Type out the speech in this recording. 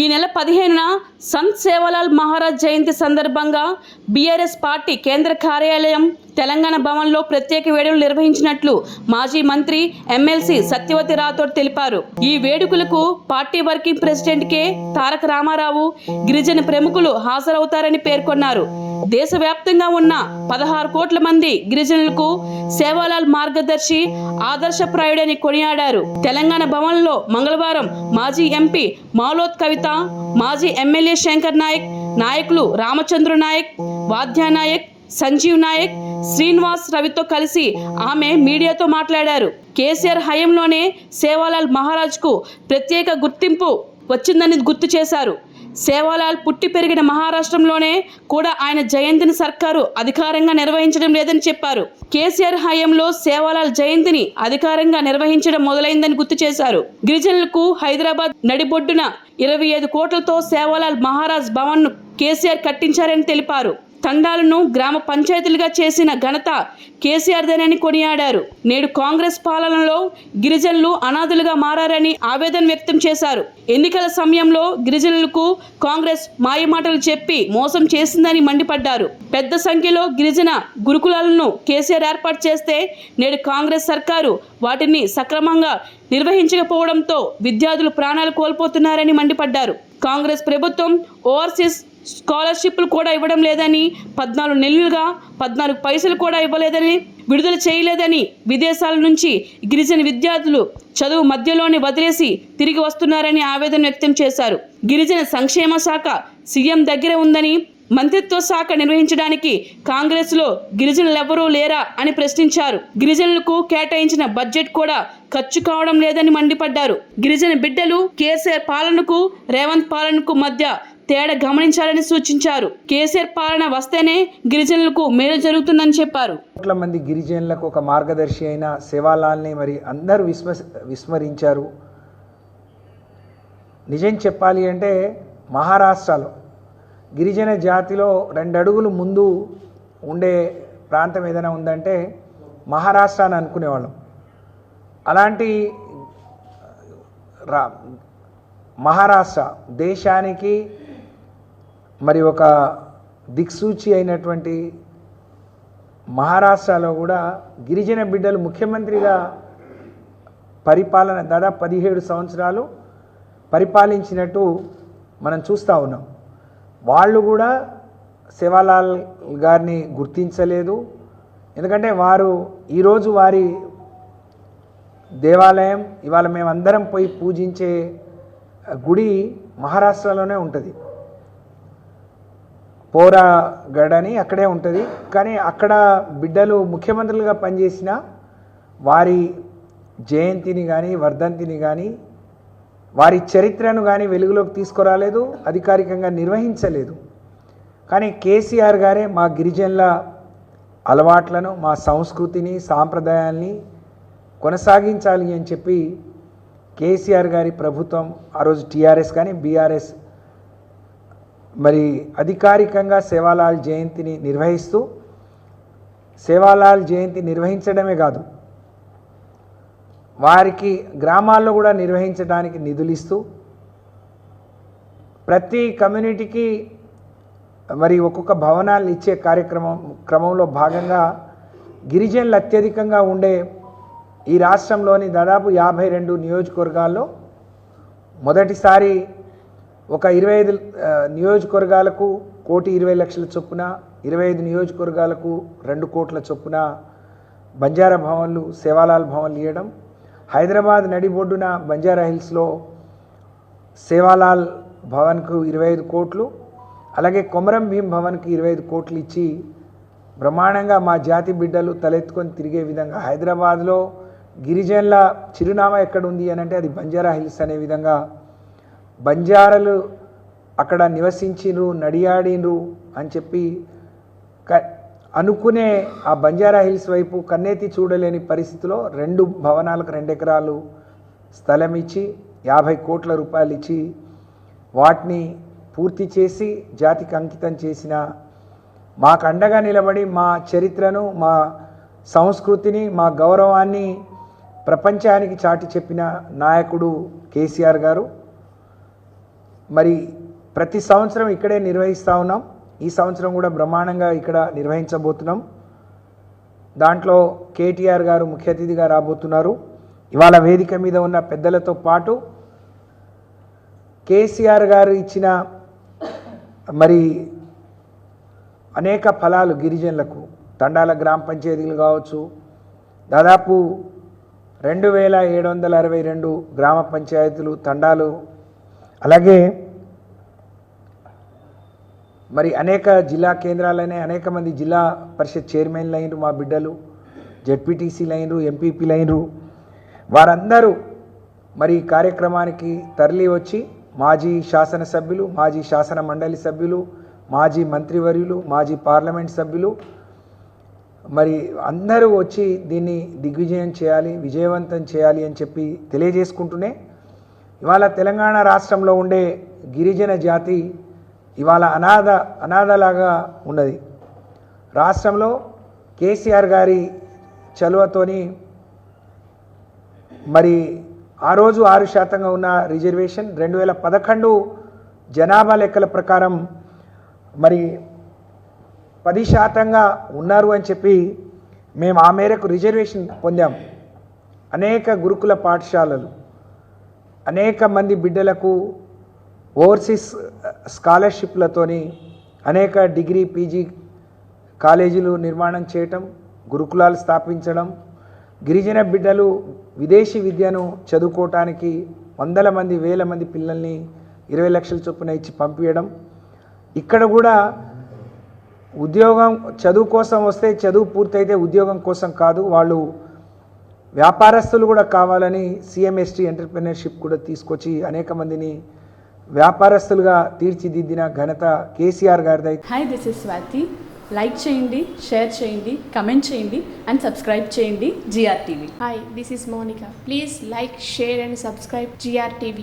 ఈ నెల 15న సంత్ సేవాలాల్ మహారాజ్ జయంతి సందర్భంగా బీఆర్ఎస్ పార్టీ కేంద్ర కార్యాలయం తెలంగాణ భవన్లో ప్రత్యేక వేడుకలు నిర్వహించినట్లు మాజీ మంత్రి ఎమ్మెల్సీ సత్యవతి రాథోడ్ తెలిపారు. ఈ వేడుకలకు పార్టీ వర్కింగ్ ప్రెసిడెంట్ కె తారక రామారావు, గిరిజన ప్రముఖులు హాజరవుతారని పేర్కొన్నారు. దేశవ్యాప్తంగా ఉన్న 16 కోట్ల మంది గిరిజనులకు సేవాలాల్ మార్గదర్శి, ఆదర్శప్రాయుడని కొనియాడారు. తెలంగాణ భవన్లో మంగళవారం మాజీ ఎంపీ మాలోత్ కవిత, మాజీ ఎమ్మెల్యే శంకర్ నాయక్, నాయకులు రామచంద్ర నాయక్, వాద్యా నాయక్, సంజీవ్ నాయక్, శ్రీనివాస్ రవితో కలిసి ఆమె మీడియాతో మాట్లాడారు. కేసీఆర్ హయాంలోనే సేవాలాల్ మహారాజ్కు ప్రత్యేక గుర్తింపు వచ్చిందని గుర్తు చేశారు. సేవాలాల్ పుట్టి పెరిగిన మహారాష్ట్రంలోనే కూడా ఆయన జయంతిని సర్కారు అధికారంగా నిర్వహించడం లేదని చెప్పారు. కేసీఆర్ హయాంలో సేవాలాల్ జయంతిని అధికారంగా నిర్వహించడం మొదలైందని గుర్తు చేశారు. గిరిజనులకు హైదరాబాద్ నడిబొడ్డున 25 కోట్లతో సేవాలాల్ మహారాజ్ భవన్ను కేసీఆర్ కట్టించారని తెలిపారు. తండాలను గ్రామ పంచాయతీలుగా చేసిన ఘనత కేసీఆర్దేనని కొనియాడారు. నేడు కాంగ్రెస్ పాలనలో గిరిజనులు అనాథలుగా మారారని ఆవేదన వ్యక్తం చేశారు. ఎన్నికల సమయంలో గిరిజనులకు కాంగ్రెస్ మాయమాటలు చెప్పి మోసం చేసిందని మండిపడ్డారు. పెద్ద సంఖ్యలో గిరిజన గురుకులాలను కేసీఆర్ ఏర్పాటు చేస్తే నేడు కాంగ్రెస్ సర్కారు వాటిని సక్రమంగా నిర్వహించకపోవడంతో విద్యార్థులు ప్రాణాలు కోల్పోతున్నారని మండిపడ్డారు. కాంగ్రెస్ ప్రభుత్వం ఓవర్సీస్ స్కాలర్షిప్లు కూడా ఇవ్వడం లేదని, 14 నెలలుగా 14 పైసలు కూడా ఇవ్వలేదని, విడుదల చేయలేదని, విదేశాల నుంచి గిరిజన విద్యార్థులు చదువు మధ్యలోనే వదిలేసి తిరిగి వస్తున్నారని ఆవేదన వ్యక్తం చేశారు. గిరిజన సంక్షేమ శాఖ సీఎం దగ్గర ఉందని, మంత్రిత్వ శాఖ నిర్వహించడానికి కాంగ్రెస్లో గిరిజనులెవరూ లేరా అని ప్రశ్నించారు. గిరిజనులకు కేటాయించిన బడ్జెట్ కూడా ఖర్చు కావడం లేదని మండిపడ్డారు. గిరిజన బిడ్డలు కేసీఆర్ పాలనకు రేవంత్ పాలనకు మధ్య తేడా గమనించాలని సూచించారు. కేసీఆర్ పాలన వస్తేనే గిరిజనులకు మేలు జరుగుతుందని చెప్పారు. కోట్ల మంది గిరిజనులకు ఒక మార్గదర్శి అయిన సేవాలాల్ని మరి అందరూ విస్మరించారు. నిజం చెప్పాలి అంటే మహారాష్ట్రలో గిరిజన జాతిలో 2 అడుగులు ముందు ఉండే ప్రాంతం ఏదైనా ఉందంటే మహారాష్ట్ర అని అనుకునేవాళ్ళం. అలాంటి మహారాష్ట్ర దేశానికి మరి ఒక దిక్సూచి అయినటువంటి మహారాష్ట్రలో కూడా గిరిజన బిడ్డలు ముఖ్యమంత్రిగా పరిపాలన దాదాపు 17 సంవత్సరాలు పరిపాలించినట్టు మనం చూస్తూ ఉన్నాం. వాళ్ళు కూడా సేవాలాల్ గారిని గుర్తించలేదు. ఎందుకంటే వారు ఈరోజు వారి దేవాలయం ఇవాళ మేమందరం పోయి పూజించే గుడి మహారాష్ట్రలోనే ఉంటుంది. పోరాగఢ్ అని అక్కడే ఉంటుంది. కానీ అక్కడ బిడ్డలు ముఖ్యమంత్రులుగా పనిచేసిన వారి జయంతిని కానీ వర్ధంతిని కానీ వారి చరిత్రను కానీ వెలుగులోకి తీసుకురాలేదు, అధికారికంగా నిర్వహించలేదు. కానీ కేసీఆర్ గారే మా గిరిజనుల అలవాట్లను, మా సంస్కృతిని, సాంప్రదాయాల్ని కొనసాగించాలి అని చెప్పి కేసీఆర్ గారి ప్రభుత్వం ఆ రోజు టీఆర్ఎస్ కానీ బీఆర్ఎస్ మరి అధికారికంగా సేవాలాల్ జయంతిని నిర్వహిస్తూ, సేవాలాల్ జయంతి నిర్వహించడమే కాదు వారికి గ్రామాల్లో కూడా నిర్వహించడానికి నిధులు ఇస్తూ ప్రతి కమ్యూనిటీకి మరి ఒక్కొక్క భవనాలు ఇచ్చే క్రమంలో భాగంగా గిరిజనులు అత్యధికంగా ఉండే ఈ రాష్ట్రంలోని దాదాపు 52 నియోజకవర్గాల్లో మొదటిసారి ఒక 25 నియోజకవర్గాలకు 1,20,00,000 చొప్పున, 25 నియోజకవర్గాలకు 2 కోట్ల చొప్పున బంజారా భవన్లు, సేవాలాల్ భవన్లు ఇవ్వడం, హైదరాబాద్ నడిబొడ్డున బంజారా హిల్స్లో సేవాలాల్ భవన్కు 25 కోట్లు, అలాగే కొమరం భీం భవన్కి 25 కోట్లు ఇచ్చి బ్రహ్మాండంగా మా జాతి బిడ్డలు తలెత్తుకొని తిరిగే విధంగా హైదరాబాద్లో గిరిజనుల చిరునామా ఎక్కడుంది అని అంటే అది బంజారా హిల్స్ అనే విధంగా బంజారాలు అక్కడ నివసించినరు, నడియాడినరు అని చెప్పి అనుకునే ఆ బంజారా హిల్స్ వైపు కన్నెత్తి చూడలేని పరిస్థితిలో 2 భవనాలకు 2 ఎకరాలు స్థలం ఇచ్చి 50 కోట్ల రూపాయలు ఇచ్చి వాటిని పూర్తి చేసి జాతికి అంకితం చేసిన, మాకు అండగా నిలబడి మా చరిత్రను, మా సంస్కృతిని, మా గౌరవాన్ని ప్రపంచానికి చాటి చెప్పిన నాయకుడు కేసీఆర్ గారు. మరి ప్రతి సంవత్సరం ఇక్కడే నిర్వహిస్తూ ఉన్నాం. ఈ సంవత్సరం కూడా బ్రహ్మాండంగా ఇక్కడ నిర్వహించబోతున్నాం. దాంట్లో కేటీఆర్ గారు ముఖ్య అతిథిగా రాబోతున్నారు. ఇవాళ వేదిక మీద ఉన్న పెద్దలతో పాటు కేసీఆర్ గారు ఇచ్చిన మరి అనేక ఫలాలు గిరిజనులకు, తండాల గ్రామ పంచాయతీలు కావచ్చు, దాదాపు 2762 గ్రామ పంచాయతీలు, తండాలు, అలాగే మరి అనేక జిల్లా కేంద్రాలనే అనేక మంది జిల్లా పరిషత్ చైర్మన్లు అయినరు, మా బిడ్డలు జెడ్పీటీసీలు అయినరు, ఎంపీపీలు అయినరు. వారందరూ మరి కార్యక్రమానికి తరలి వచ్చి మాజీ శాసనసభ్యులు, మాజీ శాసన మండలి సభ్యులు, మాజీ మంత్రివర్యులు, మాజీ పార్లమెంట్ సభ్యులు మరి అందరూ వచ్చి దీన్ని దిగ్విజయం చేయాలి, విజయవంతం చేయాలి అని చెప్పి తెలియజేసుకుంటూనే ఇవాళ తెలంగాణ రాష్ట్రంలో ఉండే గిరిజన జాతి ఇవాళ అనాథలాగా ఉన్నది. రాష్ట్రంలో కేసీఆర్ గారి చలువతోని మరి ఆ రోజు 6% ఉన్న రిజర్వేషన్ 2011 జనాభా లెక్కల ప్రకారం మరి 10% ఉన్నారు అని చెప్పి మేము ఆ మేరకు రిజర్వేషన్ పొందాం. అనేక గురుకుల పాఠశాలలు, అనేక మంది బిడ్డలకు ఓవర్సీస్ స్కాలర్షిప్లతోని అనేక డిగ్రీ పీజీ కాలేజీలు నిర్మాణం చేయటం, గురుకులాలు స్థాపించడం, గిరిజన బిడ్డలు విదేశీ విద్యను చదువుకోవటానికి వందల మంది, వేల మంది పిల్లల్ని 20 లక్షల చొప్పున ఇచ్చి పంపించడం. ఇక్కడ కూడా ఉద్యోగం చదువు కోసం వస్తే చదువు పూర్తయితే ఉద్యోగం కోసం కాదు, వాళ్ళు వ్యాపారస్తులు కూడా కావాలని సిఎంఎస్టీ ఎంటర్‌ప్రెన్యూర్‌షిప్ కూడా తీసుకొచ్చి అనేక మందిని వ్యాపారస్తులుగా తీర్చిదిద్దిన ఘనత కేసీఆర్ గారిది. Hi, this is Swathi. Like చేయండి, షేర్ చేయండి, కమెంట్ చేయండి అండ్ సబ్స్క్రైబ్ చేయండి GR TV. Hi, this is Monica. Please like, share and subscribe GR TV.